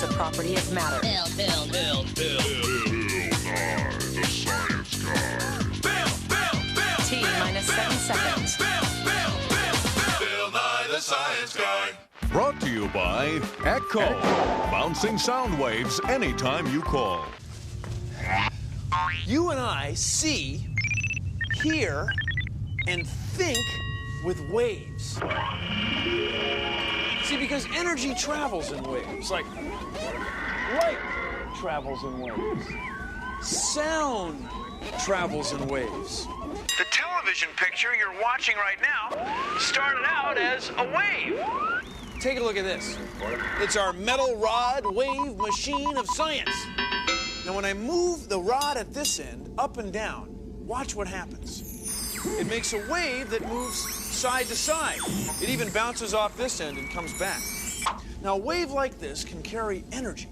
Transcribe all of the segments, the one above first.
a property of matter. Bill Nye, the science guy. T minus 7 seconds. Bill Nye, the science guy. Brought to you by Echo. Bouncing sound waves anytime you call. You and I see, hear, and think with waves. See, because energy travels in waves, like light travels in waves. Sound travels in waves. The television picture you're watching right now started out as a wave. Take a look at this. It's our metal rod wave machine of science. Now, when I move the rod at this end up and down, watch what happens. It makes a wave that moves side to side. It even bounces off this end and comes back. Now, a wave like this can carry energy.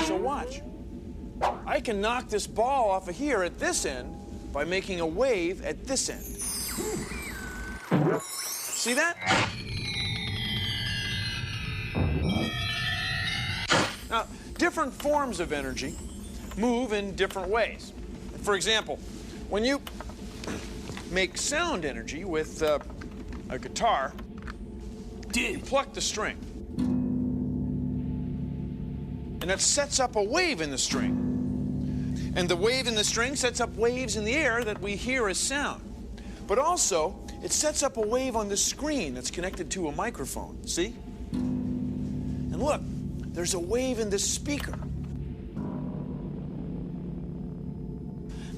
So watch. I can knock this ball off of here at this end by making a wave at this end. See that? Now, different forms of energy move in different ways. For example, when you make sound energy with a guitar, you pluck the string. And that sets up a wave in the string. And the wave in the string sets up waves in the air that we hear as sound. But also, it sets up a wave on the screen that's connected to a microphone. See? And look, there's a wave in this speaker.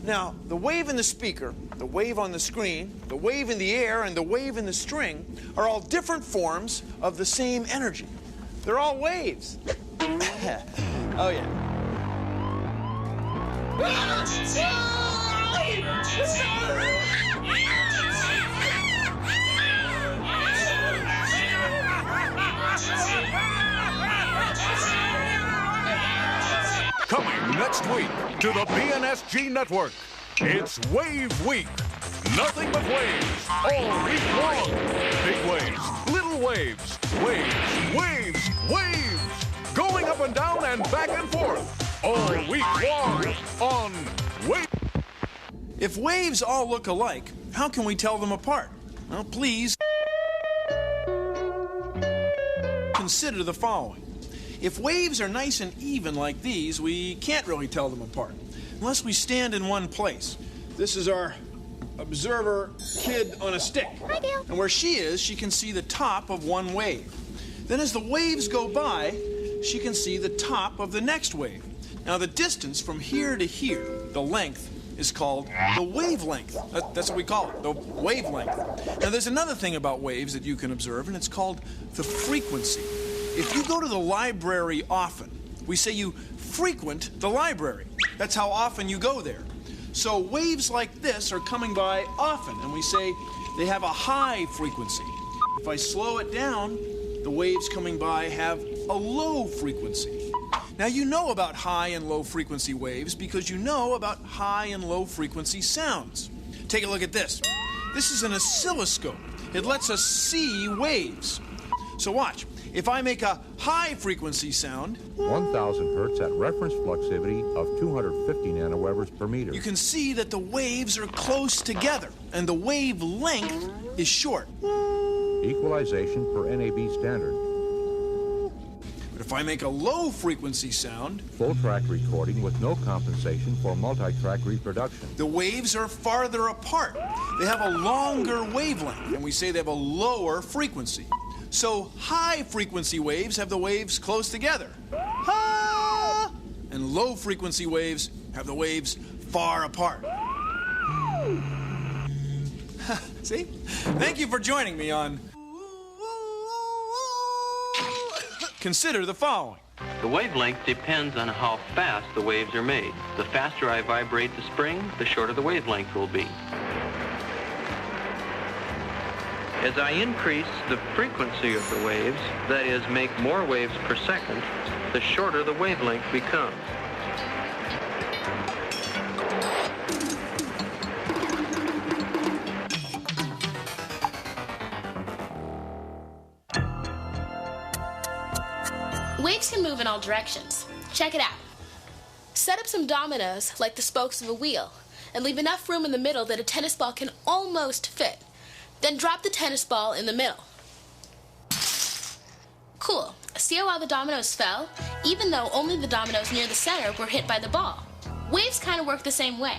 Now, the wave in the speaker, the wave on the screen, the wave in the air, and the wave in the string are all different forms of the same energy. They're all waves. Oh, yeah. Coming next week to the BNSG Network, it's Wave Week. Nothing but waves all week long. Big waves, little waves, waves, waves, waves. Going up and down and back and forth all week long on Wave. If waves all look alike, how can we tell them apart? Well, please consider the following. If waves are nice and even like these, we can't really tell them apart unless we stand in one place. This is our observer kid on a stick. Hi, Bill. And where she is, she can see the top of one wave. Then as the waves go by, she can see the top of the next wave. Now, the distance from here to here, the length, is called the wavelength. That's what we call it, the wavelength. Now, there's another thing about waves that you can observe, and it's called the frequency. If you go to the library often, we say you frequent the library. That's how often you go there. So waves like this are coming by often, and we say they have a high frequency. If I slow it down, the waves coming by have a low frequency. Now, you know about high and low frequency waves because you know about high and low frequency sounds. Take a look at this. This is an oscilloscope. It lets us see waves. So watch. If I make a high frequency sound, 1,000 hertz at reference fluxivity of 250 nanowevers per meter. you can see that the waves are close together and the wavelength is short. Equalization per NAB standard. But if I make a low frequency sound, Full track recording with no compensation for multi-track reproduction. the waves are farther apart. They have a longer wavelength, and we say they have a lower frequency. So high frequency waves have the waves close together. Ha! And low frequency waves have the waves far apart. See? Thank you for joining me on Consider the following. The wavelength depends on how fast the waves are made. The faster I vibrate the spring, the shorter the wavelength will be. As I increase the frequency of the waves, that is, make more waves per second, the shorter the wavelength becomes. Waves can move in all directions. Check it out. Set up some dominoes like the spokes of a wheel and leave enough room in the middle that a tennis ball can almost fit. Then drop the tennis ball in the middle. Cool. See how all the dominoes fell, even though only the dominoes near the center were hit by the ball? Waves kind of work the same way.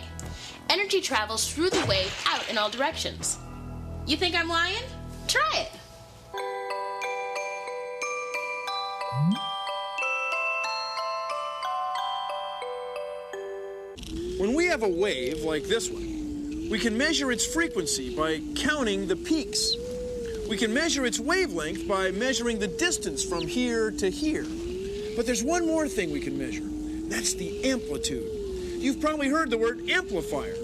Energy travels through the wave out in all directions. You think I'm lying? Try it. When we have a wave like this one, we can measure its frequency by counting the peaks. We can measure its wavelength by measuring the distance from here to here. But there's one more thing we can measure. That's the amplitude. You've probably heard the word amplifier.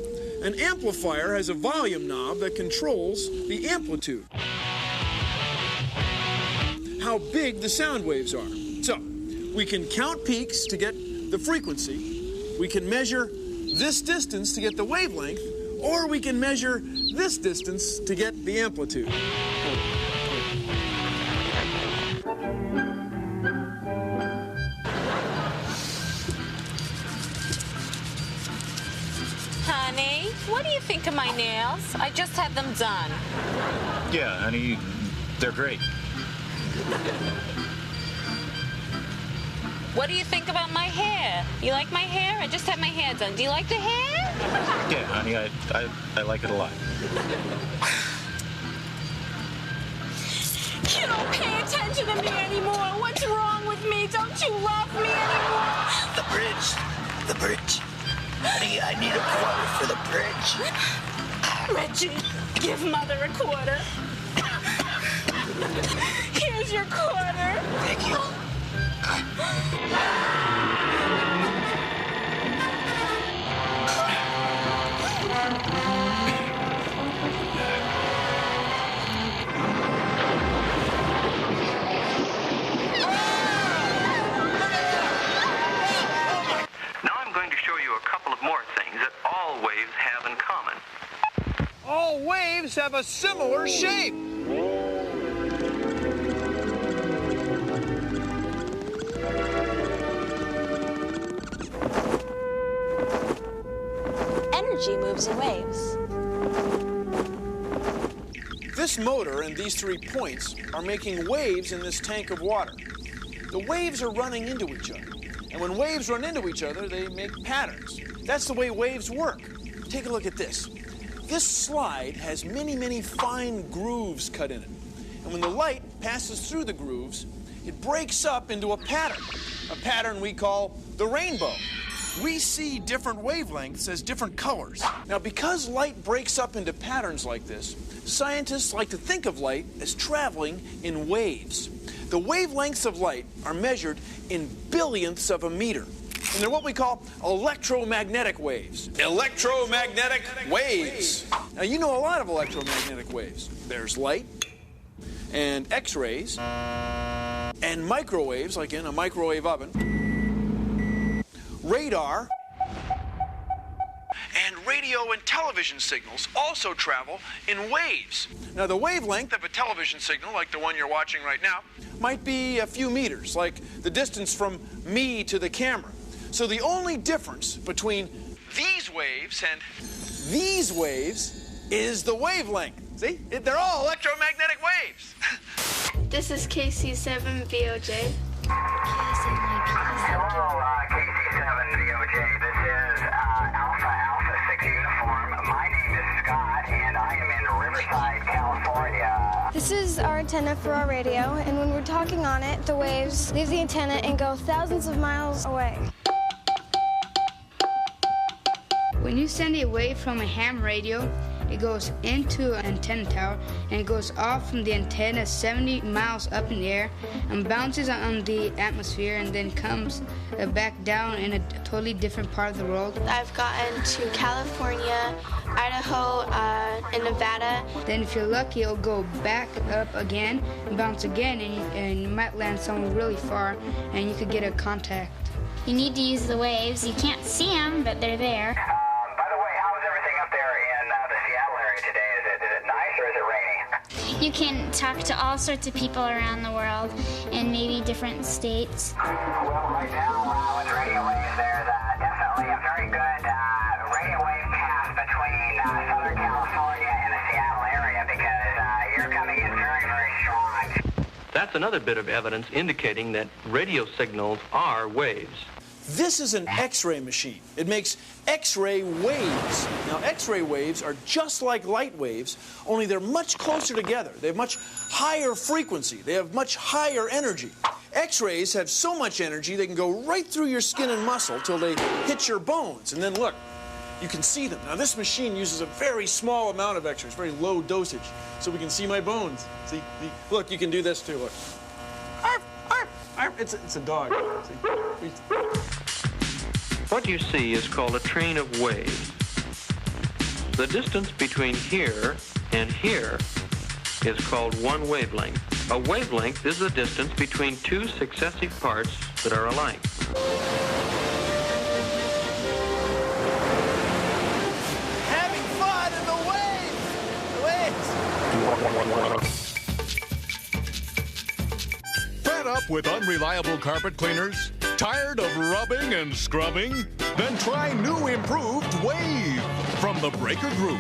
An amplifier has a volume knob that controls the amplitude, how big the sound waves are. So, we can count peaks to get the frequency, we can measure this distance to get the wavelength, or we can measure this distance to get the amplitude. Honey, what do you think of my nails? I just had them done. Yeah, honey, they're great. What do you think about my hair? You like my hair? I just had my hair done. Do you like the hair? Yeah, honey, I like it a lot. You don't pay attention to me anymore. What's wrong with me? Don't you love me anymore? The bridge. The bridge. Honey, I need a quarter for the bridge. Reggie, give Mother a quarter. Here's your quarter. Thank you. Now I'm going to show you a couple of more things that all waves have in common. All waves have a similar shape. Energy moves in waves. This motor and these 3 points are making waves in this tank of water. The waves are running into each other. And when waves run into each other, they make patterns. That's the way waves work. Take a look at this. This slide has many, many fine grooves cut in it. And when the light passes through the grooves, it breaks up into a pattern we call the rainbow. We see different wavelengths as different colors. Now, because light breaks up into patterns like this, scientists like to think of light as traveling in waves. The wavelengths of light are measured in billionths of a meter. And they're what we call electromagnetic waves. Electromagnetic waves. Now, you know a lot of electromagnetic waves. There's light, and X-rays, and microwaves, like in a microwave oven, radar, and radio and television signals also travel in waves. Now, the wavelength of a television signal, like the one you're watching right now, might be a few meters, like the distance from me to the camera. So the only difference between these waves and these waves is the wavelength. See? They're all electromagnetic waves. This is KC7VOJ. Hello, KC7VOJ. This is Alpha 6 Uniform. My name is Scott, and I am in Riverside, California. This is our antenna for our radio, and when we're talking on it, the waves leave the antenna and go thousands of miles away. When you send a wave from a ham radio, it goes into an antenna tower and it goes off from the antenna 70 miles up in the air and bounces on the atmosphere and then comes back down in a totally different part of the world. I've gotten to California, Idaho, and Nevada. Then if you're lucky, it'll go back up again and bounce again, and you might land somewhere really far and you could get a contact. You need to use the waves. You can't see them, but they're there. By the way, how is everything up there in the Seattle area today? Is it nice or is it raining? You can talk to all sorts of people around the world in maybe different states. Well, right now with radio waves, there's definitely a very good radio wave path between Southern California and the Seattle area because you're coming in very, very strong. That's another bit of evidence indicating that radio signals are waves. This is an X-ray machine. It makes X-ray waves. Now, X-ray waves are just like light waves, only they're much closer together. They have much higher frequency. They have much higher energy. X-rays have so much energy they can go right through your skin and muscle till they hit your bones. And then look, you can see them. Now, this machine uses a very small amount of X-rays, very low dosage, so we can see my bones. See? Look, you can do this too. Look. Arf, arf, arf. It's a dog. See? What you see is called a train of waves. The distance between here and here is called one wavelength. A wavelength is the distance between two successive parts that are alike. Having fun in the waves! Fed up with unreliable carpet cleaners? Tired of rubbing and scrubbing? Then try new improved Wave from the Breaker Group.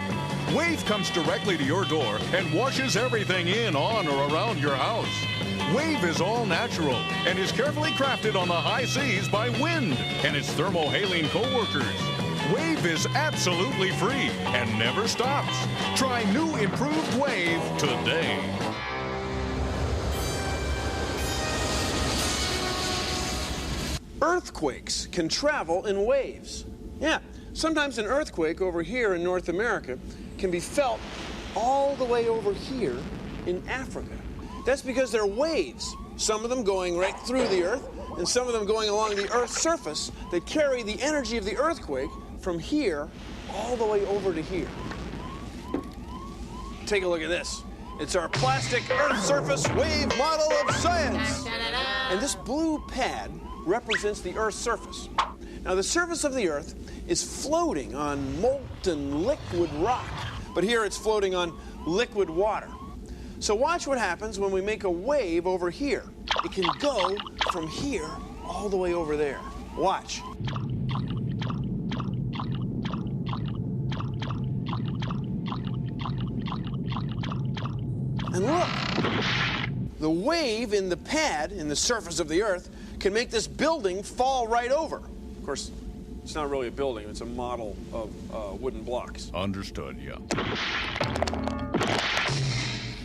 Wave comes directly to your door and washes everything in, on, or around your house. Wave is all natural and is carefully crafted on the high seas by wind and its thermohaline co-workers. Wave is absolutely free and never stops. Try new improved Wave today. Earthquakes can travel in waves. Yeah, sometimes an earthquake over here in North America can be felt all the way over here in Africa. That's because they're waves, some of them going right through the earth and some of them going along the earth's surface that carry the energy of the earthquake from here all the way over to here. Take a look at this. It's our plastic Earth surface wave model of science. And this blue pad represents the Earth's surface. Now, the surface of the Earth is floating on molten liquid rock, but here it's floating on liquid water. So watch what happens when we make a wave over here. It can go from here all the way over there. Watch. And look, the wave in the pad, in the surface of the Earth, can make this building fall right over. Of course, it's not really a building, it's a model of wooden blocks. Understood, yeah.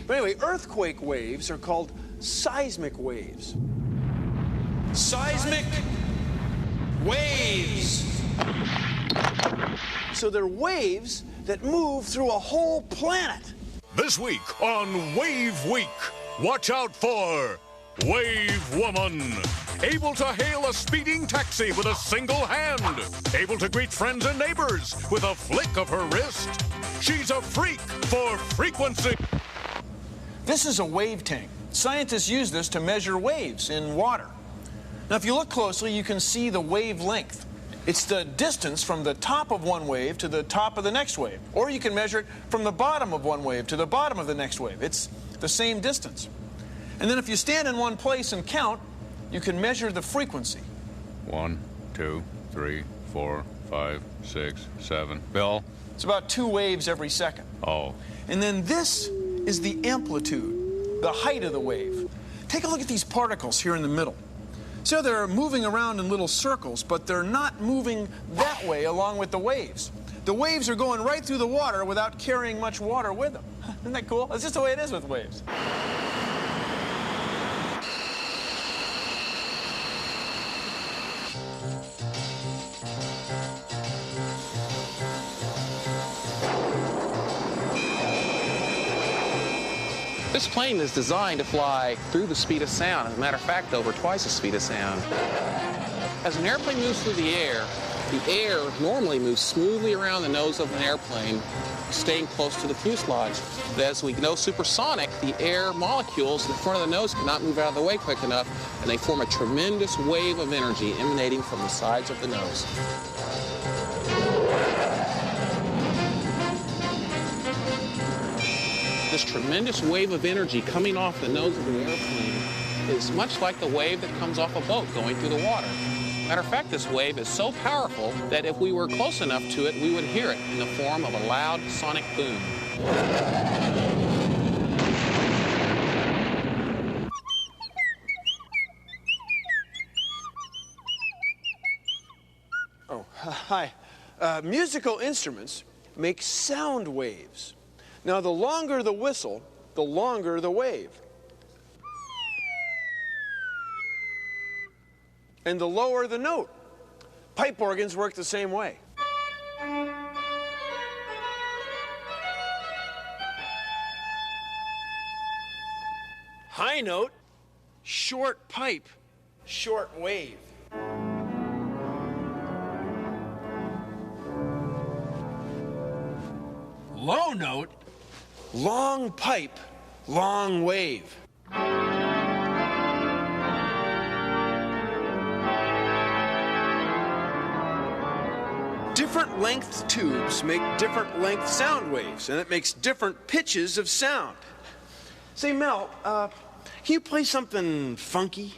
But anyway, earthquake waves are called seismic waves. Seismic waves! So they're waves that move through a whole planet. This week on Wave Week, watch out for Wave Woman. Able to hail a speeding taxi with a single hand. Able to greet friends and neighbors with a flick of her wrist. She's a freak for frequency. This is a wave tank. Scientists use this to measure waves in water. Now, if you look closely, you can see the wavelength. It's the distance from the top of one wave to the top of the next wave. Or you can measure it from the bottom of one wave to the bottom of the next wave. It's the same distance. And then if you stand in one place and count, you can measure the frequency. 1, 2, 3, 4, 5, 6, 7. Bill? It's about 2 waves every second. Oh. And then this is the amplitude, the height of the wave. Take a look at these particles here in the middle. So they're moving around in little circles, but they're not moving that way along with the waves. The waves are going right through the water without carrying much water with them. Isn't that cool? That's just the way it is with waves. This plane is designed to fly through the speed of sound. As a matter of fact, over twice the speed of sound. As an airplane moves through the air normally moves smoothly around the nose of an airplane, staying close to the fuselage. But as we go supersonic, the air molecules in front of the nose cannot move out of the way quick enough, and they form a tremendous wave of energy emanating from the sides of the nose. This tremendous wave of energy coming off the nose of the airplane is much like the wave that comes off a boat going through the water. Matter of fact, this wave is so powerful that if we were close enough to it, we would hear it in the form of a loud sonic boom. Oh, hi. Musical instruments make sound waves. Now, the longer the whistle, the longer the wave. And the lower the note. Pipe organs work the same way. High note, short pipe, short wave. Low note, long pipe, long wave. Different length tubes make different length sound waves, and it makes different pitches of sound. Say, Mel, can you play something funky?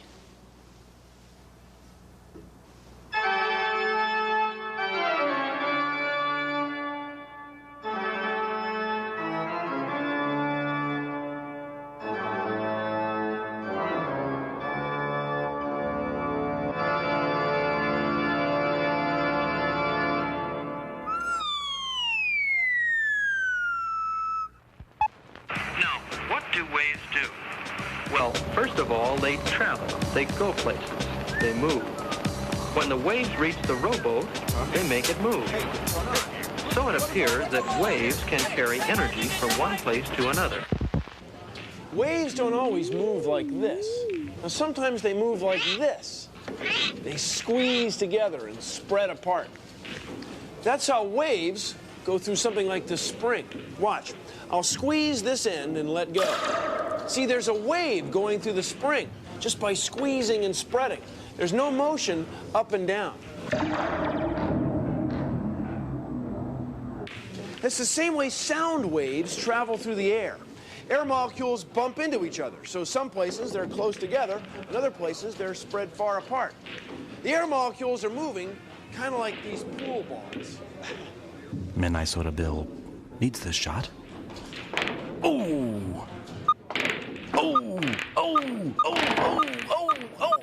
Waves do? Well, first of all, they travel. They go places. They move. When the waves reach the rowboat, they make it move. So it appears that waves can carry energy from one place to another. Waves don't always move like this. Now, sometimes they move like this. They squeeze together and spread apart. That's how waves go through something like this spring. Watch. I'll squeeze this end and let go. See, there's a wave going through the spring just by squeezing and spreading. There's no motion up and down. It's the same way sound waves travel through the air. Air molecules bump into each other, so some places they're close together, and other places they're spread far apart. The air molecules are moving kind of like these pool balls. Midnight Soda Bill needs this shot. Oh! Oh! Oh! Oh! Oh! Oh! Oh!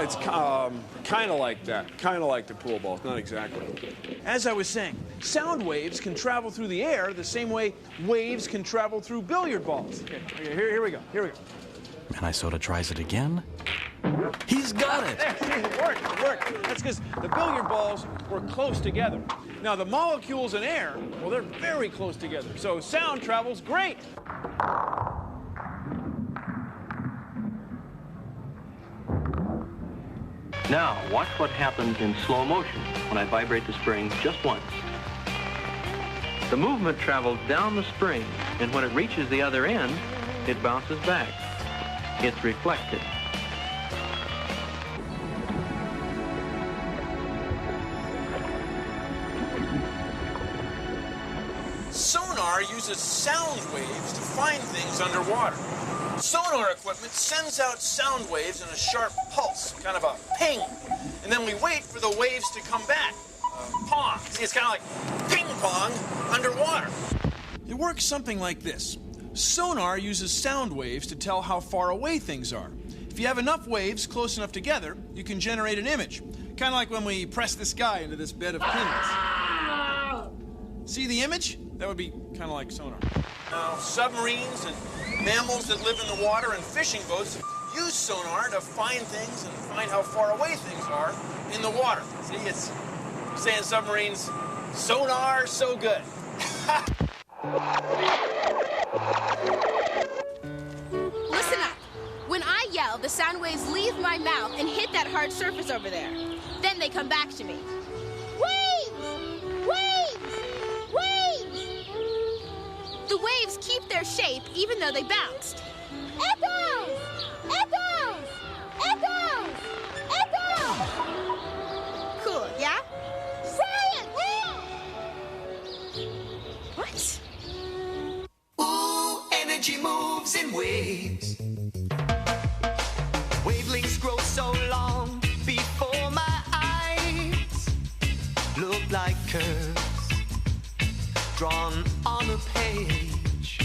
It's kind of like that. Kind of like the pool balls, not exactly. As I was saying, sound waves can travel through the air the same way waves can travel through billiard balls. Okay, here we go. Here we go. Midnight Soda tries it again. He's got it! There, see, it worked. That's because the billiard balls were close together. Now, the molecules in air, well, they're very close together, so sound travels great. Now, watch what happens in slow motion when I vibrate the spring just once. The movement travels down the spring, and when it reaches the other end, it bounces back. It's reflected. Sonar uses sound waves to find things underwater. Sonar equipment sends out sound waves in a sharp pulse, kind of a ping, and then we wait for the waves to come back. Pong. See, it's kind of like ping pong underwater. It works something like this. Sonar uses sound waves to tell how far away things are. If you have enough waves close enough together, you can generate an image. Kind of like when we press this guy into this bed of pins. See the image? That would be kind of like sonar. Now, submarines and mammals that live in the water and fishing boats use sonar to find things and find how far away things are in the water. See, it's saying submarines, sonar, so good. Listen up. When I yell, the sound waves leave my mouth and hit that hard surface over there. Then they come back to me. Waves! Waves! Waves! The waves keep their shape even though they bounced. Echoes! Echoes! Echoes! Echoes! Cool, yeah? Science! What? energy moves in waves. Wavelengths grow so long before my eyes. Look like curves drawn on a page.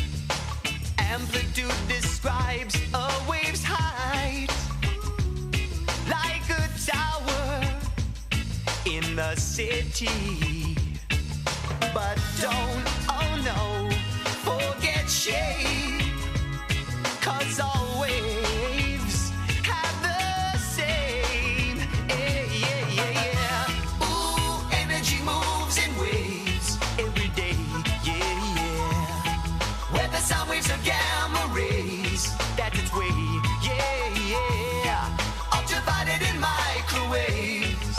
Amplitude describes a wave's height. Like a tower in the city. But don't, oh no, forget shape. 'Cause all waves have the same. Yeah, yeah, yeah, yeah. Ooh, energy moves in waves every day. Yeah, yeah. Whether sound waves or gamma rays, that's its way. Yeah, yeah. Ultraviolet and microwaves.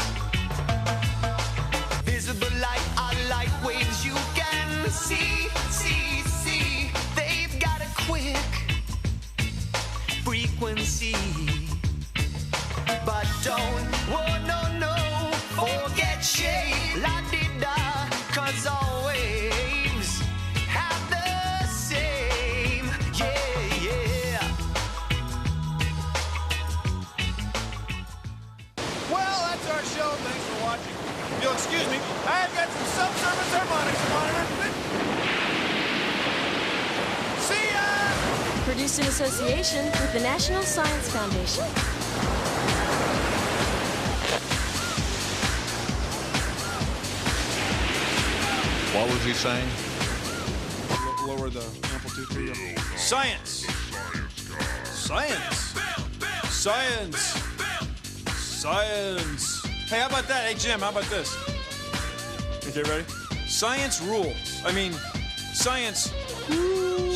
Visible light are light waves you can see, see, see. They've got a quick frequency. But don't, whoa, no, no, forget shape. La-di-da, 'cause all waves have the same. Yeah, yeah. Well, that's our show. Thanks for watching. If you'll excuse me, I've got some subsurface harmonics to monitor. See ya! Produced in association with the National Science Foundation. What was he saying? Lower the amplitude. Here you go. Science. Science. Science. Science. Hey, how about that? Hey, Jim, how about this? Okay, ready? Science rules. I mean, science.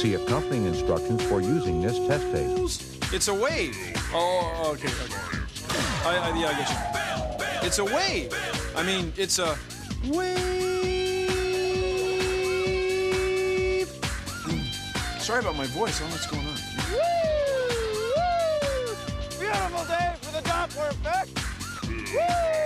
See accompanying instructions for using this test tape. It's a wave. Oh, okay, okay. Yeah, I get you. It's a wave. I mean, it's a wave. Sorry about my voice. I don't know what's going on. Woo! Woo! Beautiful day for the Doppler effect. Woo!